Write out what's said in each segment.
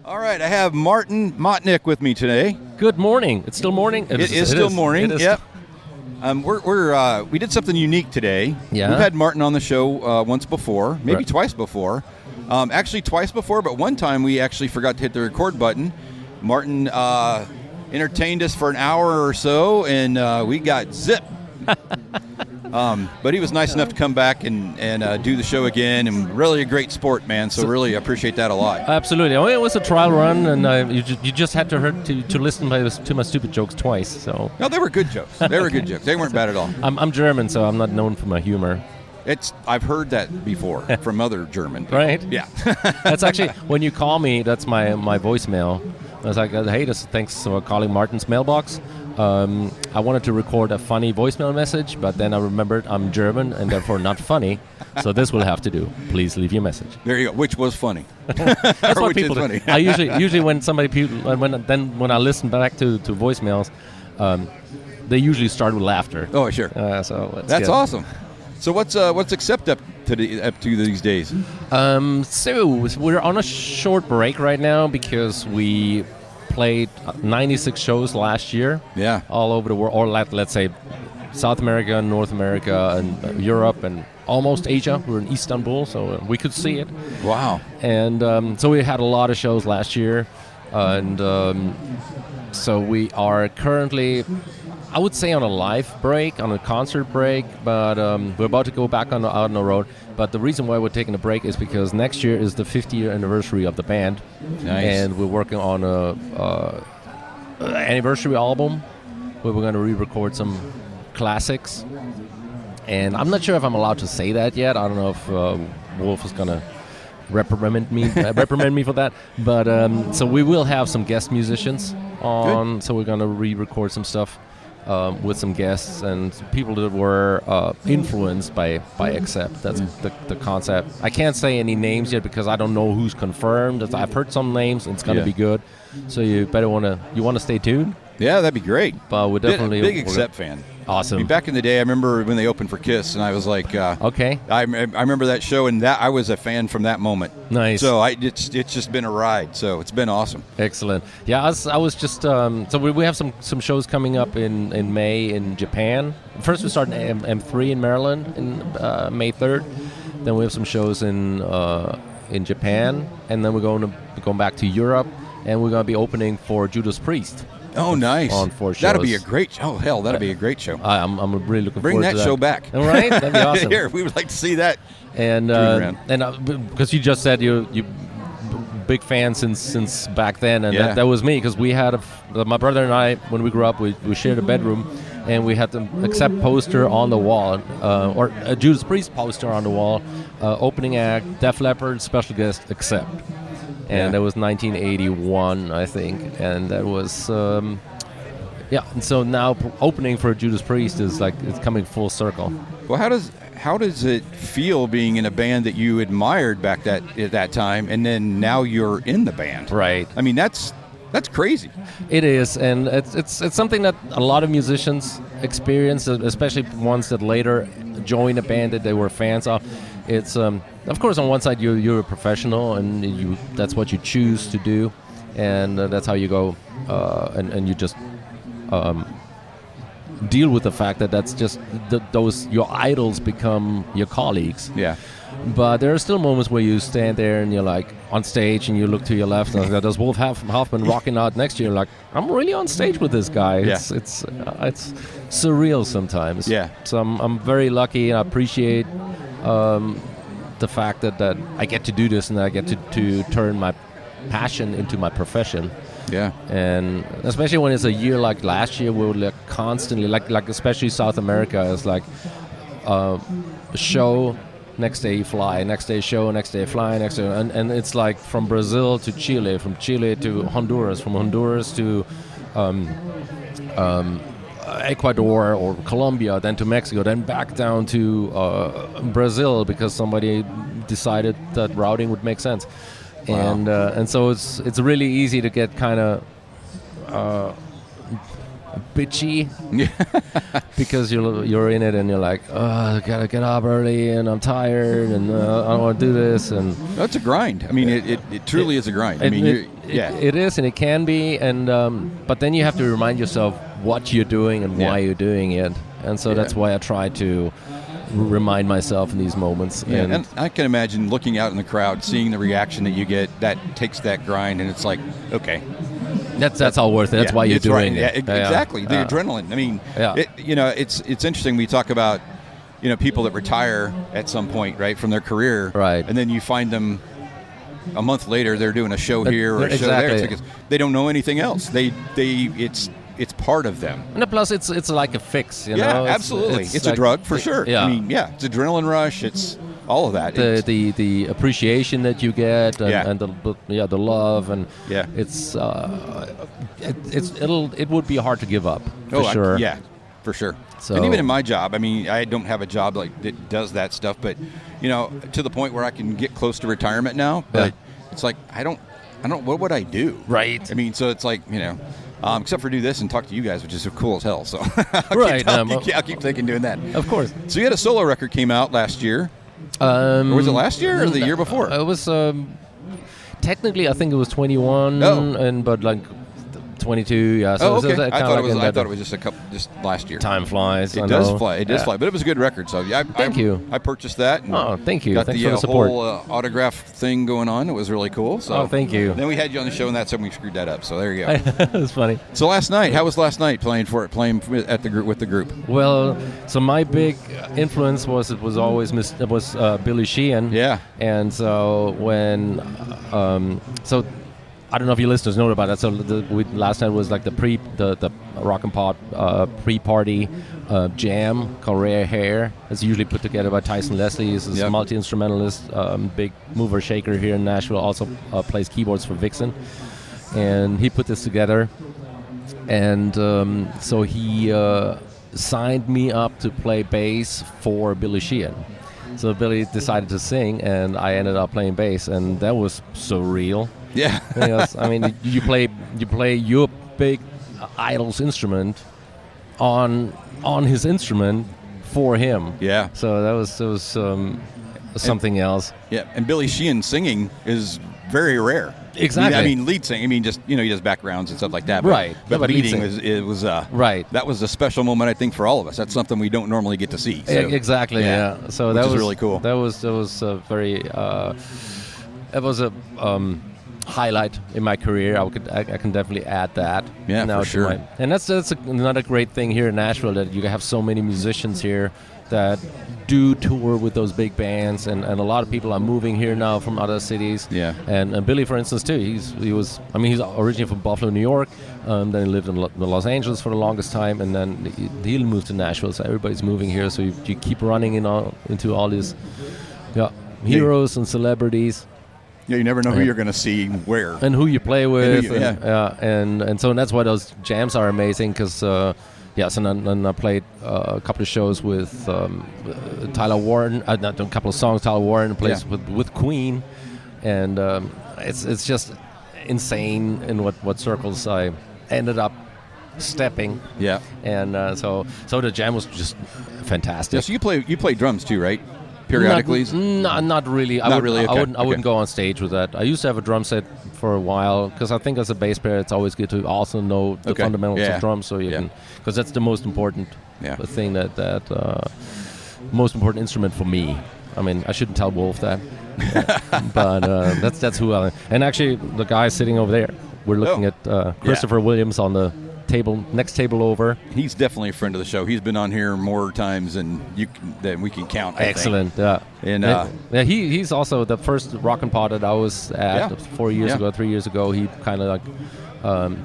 All right, I have Martin Motnik with me today. Good morning. It's still morning? It is still morning, yep. We did something unique today. Yeah. We've had Martin on the show once before, maybe Right. twice before. Actually, twice before, but one time we actually forgot to hit the record button. Martin entertained us for an hour or so, and we got zip. But he was nice enough to come back and do the show again, and really a great sport, man. So really appreciate that a lot. Absolutely. It was a trial run, and you just had to listen to my stupid jokes twice. So No, they were good jokes. They were good jokes. They weren't bad at all. I'm German, so I'm not known for my humor. I've heard that before from other German people. Right? Yeah. That's actually, when you call me, that's my voicemail. I was like, hey, thanks for calling Martin's mailbox. I wanted to record a funny voicemail message, but then I remembered I'm German and therefore not funny, so this will have to do. Please leave your message. There you go. Which was funny. That's what which people is do. funny. I usually when when I listen back to voicemails, they usually start with laughter. Oh, sure. So that's good. awesome. So what's Accept up to these days? So we're on a short break right now because we played 96 shows last year. Yeah. All over the world, or let's say South America, North America, and Europe, and almost Asia. We're in Istanbul, so we could see it. Wow. And so we had a lot of shows last year, and so we are currently, I would say, on a live break, on a concert break, but we're about to go back out on the road. But the reason why we're taking a break is because next year is the 50-year anniversary of the band. Nice. And we're working on a anniversary album where we're going to re-record some classics. And I'm not sure if I'm allowed to say that yet. I don't know if Wolf is going to reprimand me for that. But so we will have some guest musicians on. Good. So we're going to re-record some stuff. With some guests and people that were influenced by Accept. That's the concept. I can't say any names yet because I don't know who's confirmed. I've heard some names, and it's going to be good. So you better want to stay tuned. Yeah, that'd be great. But we're definitely big Accept fan. Awesome. Back in the day, I remember when they opened for Kiss, and I was like, okay. I remember that show, and that I was a fan from that moment. Nice. So it's just been a ride. So it's been awesome. Excellent. Yeah, I was just so we have some shows coming up in May in Japan. First, we start in M3 in Maryland in May 3rd. Then we have some shows in Japan, and then we're going back to Europe, and we're going to be opening for Judas Priest. Oh, nice. On 4 shows. That'll be a great show. Oh, hell, that'll be a great show. I'm really looking forward to that. Bring that show back. All right? That'd be awesome. Here, we would like to see that. And because you just said you big fan since back then, and that was me, because we had my brother and I, when we grew up, we shared a bedroom, and we had the Accept poster on the wall, or a Judas Priest poster on the wall, opening act, Def Leppard, special guest, Accept. And that was 1981, I think, and that was and so now opening for Judas Priest is like it's coming full circle. Well, how does it feel being in a band that you admired back at that time, and then now you're in the band? Right. I mean, that's crazy. It is, and it's something that a lot of musicians experience, especially ones that later join a band that they were fans of. It's of course, on one side you're a professional, and that's what you choose to do, and that's how you go, and you just deal with the fact that that's just those your idols become your colleagues. Yeah. But there are still moments where you stand there and you're like on stage and you look to your left and there's Wolf Hoffman rocking out next to you. You're like, I'm really on stage with this guy. Yeah. It's surreal sometimes. Yeah. So I'm very lucky, and I appreciate the fact that I get to do this and I get to turn my passion into my profession. Yeah. And especially when it's a year like last year, we were constantly like especially South America is like a show. Next day you fly, next day show, next day fly, next day, and it's like from Brazil to Chile, from Chile to Honduras, from Honduras to Ecuador or Colombia, then to Mexico, then back down to Brazil because somebody decided that routing would make sense. Wow. And so it's really easy to get kind of bitchy because you're in it and you're like, oh, I gotta get up early and I'm tired and I don't want to do this, and that's a grind. I mean, it truly is a grind. I mean, it is, and it can be, and but then you have to remind yourself what you're doing and why you're doing it, and so that's why I try to remind myself in these moments. And I can imagine looking out in the crowd, seeing the reaction that you get. That takes that grind, and it's like, okay, that's all worth it. That's why you're doing it. Exactly. The adrenaline. I mean, it's interesting. We talk about people that retire at some point, right, from their career, right, and then you find them a month later. They're doing a show here or a show there. It's because they don't know anything else. It's part of them. And plus, it's like a fix, you know? Yeah, absolutely. It's like a drug for sure. Yeah. I mean, it's adrenaline rush. It's all of that. The appreciation that you get, and the love, and it would be hard to give up for sure. For sure. So, and even in my job, I mean, I don't have a job that does that stuff, but to the point where I can get close to retirement now. But it's like I don't. What would I do? Right. I mean, so it's like except for do this and talk to you guys, which is cool as hell. So I'll keep thinking doing that. Of course. So you had a solo record came out last year. Or was it last year or the year before? It was technically, I think it was 21, but like 22. Yeah. So okay. I thought it was just last year. Time flies. It does fly. It does fly. But it was a good record. So thank you. I purchased that. And thank you. Got Thanks the for the support. whole autograph thing going on. It was really cool. So thank you. Then we had you on the show, and that's when we screwed that up. So there you go. It was funny. So last night, how was last night playing at the group with the group? Well, so my big influence was Billy Sheehan. Yeah. And so when I don't know if you listeners know about that. So last night was like the ROCKNPOD pre-party jam called Rare Hair. It's usually put together by Tyson Leslie. He's a multi-instrumentalist, big mover shaker here in Nashville. Also plays keyboards for Vixen, and he put this together. And so he signed me up to play bass for Billy Sheehan. So Billy decided to sing, and I ended up playing bass, and that was surreal. Yeah. Because, I mean, you play your big idol's instrument on his instrument for him. Yeah. So that was something else. Yeah, and Billy Sheehan singing is very rare. Exactly. I mean, lead singing. I mean, just he does backgrounds and stuff like that. Right. But leading was right. That was a special moment, I think, for all of us. That's something we don't normally get to see. So, exactly. Yeah. So that was really cool. That was very. It was a highlight in my career. I can definitely add that. Yeah, for sure. And that's another great thing here in Nashville, that you have so many musicians here that do tour with those big bands, and a lot of people are moving here now from other cities. Yeah. And Billy, for instance, too. He's originally from Buffalo, New York. Then he lived in Los Angeles for the longest time, and then he moved to Nashville. So everybody's moving here. So you keep running into all these heroes and celebrities. Yeah, you never know who you're going to see where. And who you play with. And so that's why those jams are amazing, because, so then I played a couple of shows with Tyler Warren, not a couple of songs Tyler Warren plays with Queen, and it's just insane in what circles I ended up stepping. Yeah. And so the jam was just fantastic. Yeah, so you play drums too, right? Periodically? Not really. I wouldn't go on stage with that. I used to have a drum set for a while, because I think as a bass player it's always good to also know the fundamentals of drums, so you can, because that's the most important thing, that most important instrument for me. I mean, I shouldn't tell Wolf that, but that's who I am. And actually, the guy sitting over there, we're looking at Christopher Williams on the next table over. He's definitely a friend of the show. He's been on here more times than we can count. Excellent. Yeah. And he's also the first ROCKNPOD that I was at 3 years ago. He kind of like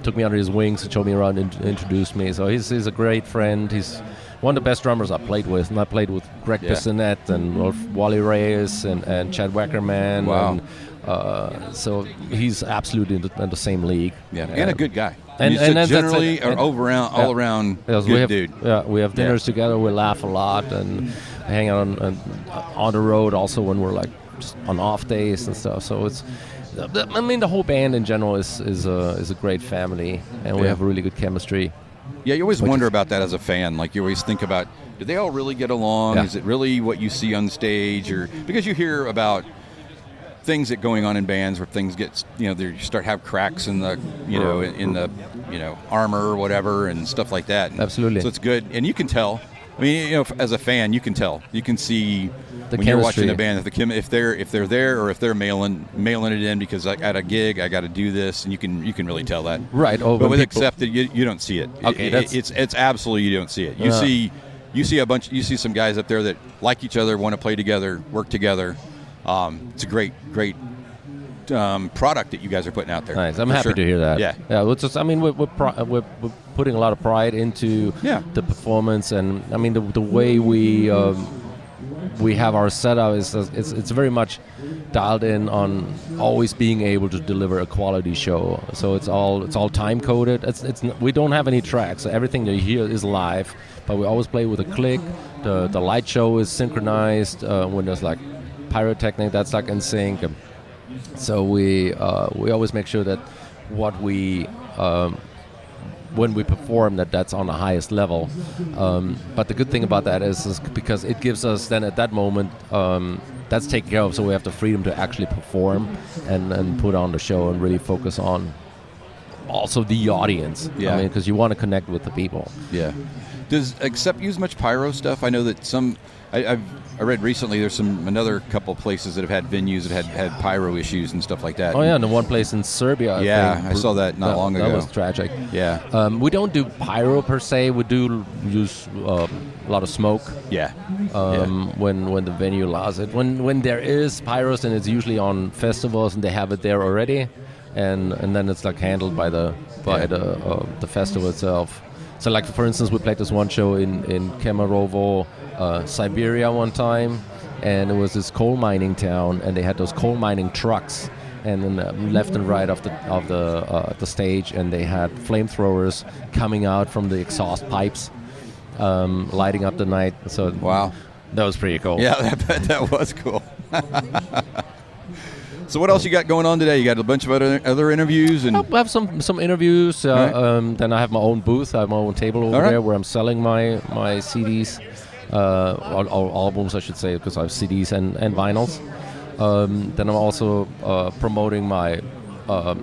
took me under his wings and showed me around and introduced me. So he's a great friend. He's one of the best drummers I played with, and I played with Greg Bissonette and Wally Reyes and Chad Wackerman. Wow. And, so he's absolutely in the same league. Yeah, and a good guy. And generally all around good dude. Yeah, we have dinners together. We laugh a lot and hang out on the road also when we're like just on off days and stuff. So it's, I mean, the whole band in general is a great family, and we have a really good chemistry. Yeah, you always wonder about that as a fan. Like, you always think about, do they all really get along? Yeah. Is it really what you see on stage? Or because you hear about things that going on in bands where things get, you start have cracks in the, in the, armor or whatever and stuff like that. And Absolutely. So it's good, and you can tell. I mean, as a fan, you can tell. You can see the when you're watching a band if they're there or if they're mailing it in because at a gig I got to do this, and you can really tell that. Right. Oh, but with Accepted, you don't see it. Okay, it's absolutely, you don't see it. You see some guys up there that like each other, want to play together, work together. It's a great product that you guys are putting out there. Nice. I'm happy to hear that. Yeah. We're putting a lot of pride into the performance, and I mean the way we have our setup is it's very much dialed in on always being able to deliver a quality show. So it's all time coded. We don't have any tracks. So everything that you hear is live, but we always play with a click. The light show is synchronized when there's like pyrotechnic, that's like in sync. So we always make sure that what we when we perform that's on the highest level. But the good thing about that is because it gives us then at that moment that's taken care of. So we have the freedom to actually perform and put on the show and really focus on also the audience. Yeah. I mean, because you want to connect with the people. Yeah. Does Accept use much pyro stuff? I know that some. I read recently there's another couple places that have had venues that had pyro issues and stuff like that. Oh yeah, and the one place in Serbia. I saw that not long ago. That was tragic. Yeah. We don't do pyro per se. We do use a lot of smoke. Yeah. When the venue allows it. When there is pyros, then it's usually on festivals and they have it there already, and then it's like handled by the festival itself. So like for instance, we played this one show in Kemerovo, Siberia one time, and it was this coal mining town, and they had those coal mining trucks, and then left and right of the stage, and they had flamethrowers coming out from the exhaust pipes, lighting up the night. So wow, that was pretty cool. Yeah, I bet that was cool. So what else you got going on today? You got a bunch of other interviews, and I have some interviews. Right. Then I have my own booth. I have my own table over there where I'm selling my CDs, or albums, I should say, because I have CDs and vinyls. Then I'm also promoting my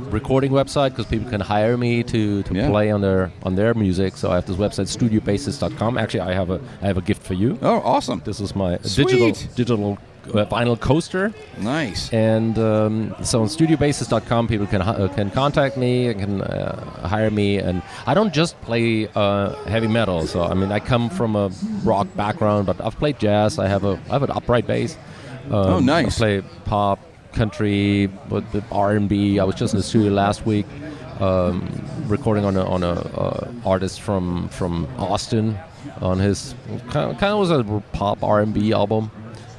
recording website because people can hire me to play on their music. So I have this website, studiobasis.com. Actually, I have a gift for you. Oh, awesome! This is my Sweet. digital vinyl coaster. Nice. And so on studiobasis.com, people can contact me and can hire me. And I don't just play heavy metal. So I mean, I come from a rock background, but I've played jazz. I have an upright bass. Oh, nice. I play pop, country, but R&B. I was just in the studio last week recording on a artist from Austin on his kind of was a pop R&B album.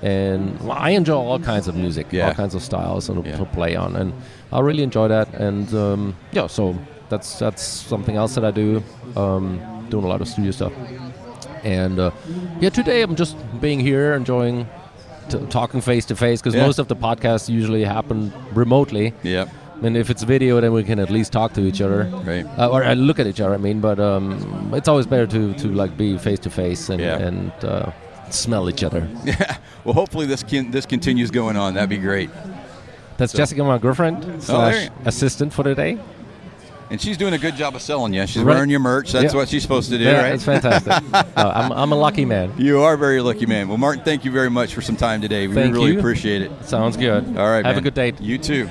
And I enjoy all kinds of music, all kinds of styles to play on, and I really enjoy that. And so that's something else that I do, doing a lot of studio stuff. And today I'm just being here, enjoying talking face to face, because most of the podcasts usually happen remotely. Yeah. And if it's video, then we can at least talk to each other, right? Or look at each other. I mean, but it's always better to like be face to face and smell each other. Yeah. Well, hopefully this continues going on. That'd be great. That's Jessica, my girlfriend / assistant for today. And she's doing a good job of selling you. She's wearing your merch. That's what she's supposed to do, right? That's fantastic. I'm a lucky man. You are a very lucky man. Well, Martin, thank you very much for some time today. We really appreciate it. Sounds good. All right, Have man. a good day. You too.